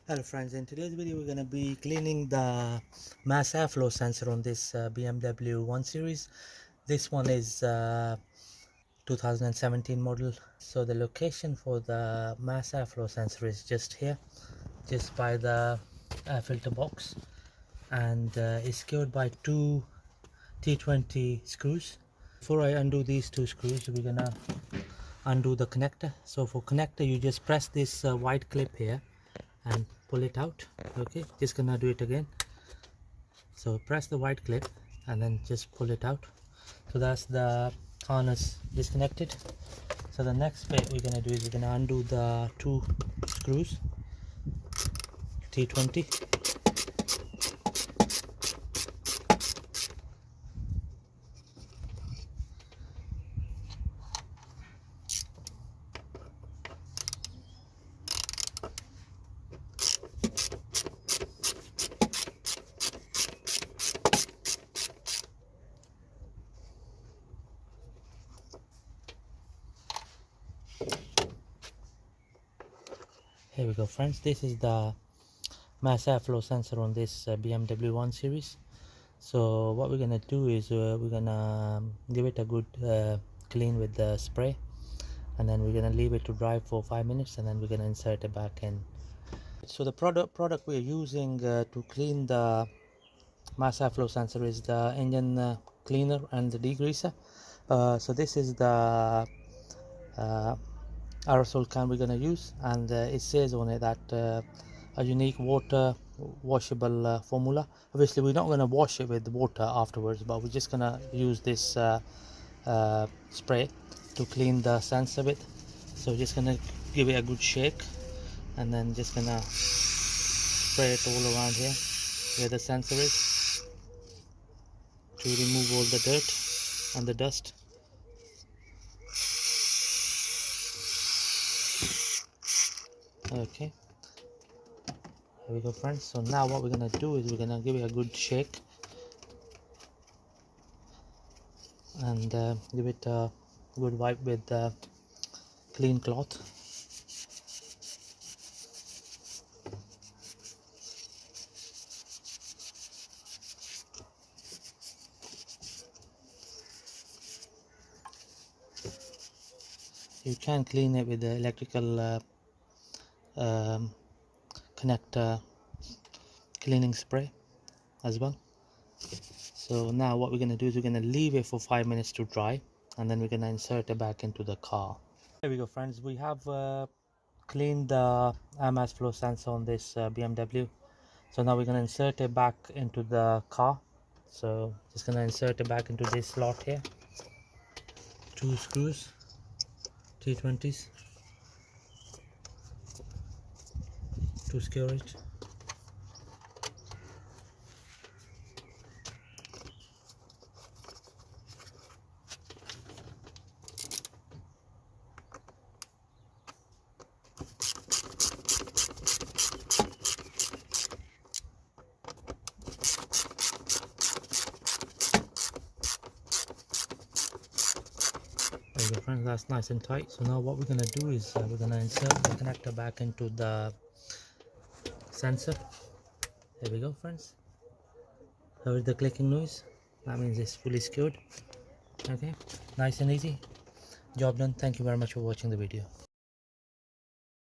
Hello friends, in today's video we're going to be cleaning the mass airflow sensor on this BMW 1 Series. This one is 2017 model. So the location for the mass airflow sensor is just here, just by the air filter box, and it's secured by two T20 screws. Before I undo these two screws, we're going to undo the connector. So for connector, you just press this white clip here and pull it out. Okay, just gonna do it again. So press the white clip and then just pull it out. So that's the harness disconnected. So the next bit we're gonna do is we're gonna undo the two screws, T20. Here we go friends, this is the mass airflow sensor on this BMW 1 Series. So what we're gonna do is we're gonna give it a good clean with the spray, and then we're gonna leave it to dry for 5 minutes, and then we're gonna insert it back in. So the product we're using to clean the mass airflow sensor is the engine cleaner and the degreaser. So this is the uh, aerosol can we're gonna use, and it says on it that a unique water washable formula. Obviously we're not going to wash it with water afterwards, but we're just gonna use this spray to clean the sensor bit. So just gonna give it a good shake, and then just gonna spray it all around here where the sensor is, to remove all the dirt and the dust. Okay, here we go friends. So now what we're gonna do is we're gonna give it a good shake and give it a good wipe with clean cloth. You can clean it with the electrical connector cleaning spray as well. So now what we're going to do is we're going to leave it for 5 minutes to dry, and then we're going to insert it back into the car. There we go friends, we have cleaned the mass flow sensor on this BMW. So now we're going to insert it back into the car. So just going to insert it back into this slot here, two screws, T20s, to secure it. There we go friends, that's nice and tight. So now what we're going to do is we're going to insert the connector back into the sensor. There we go friends, heard the clicking noise, that means it's fully secured. Okay, nice and easy, job done. Thank you very much for watching the video.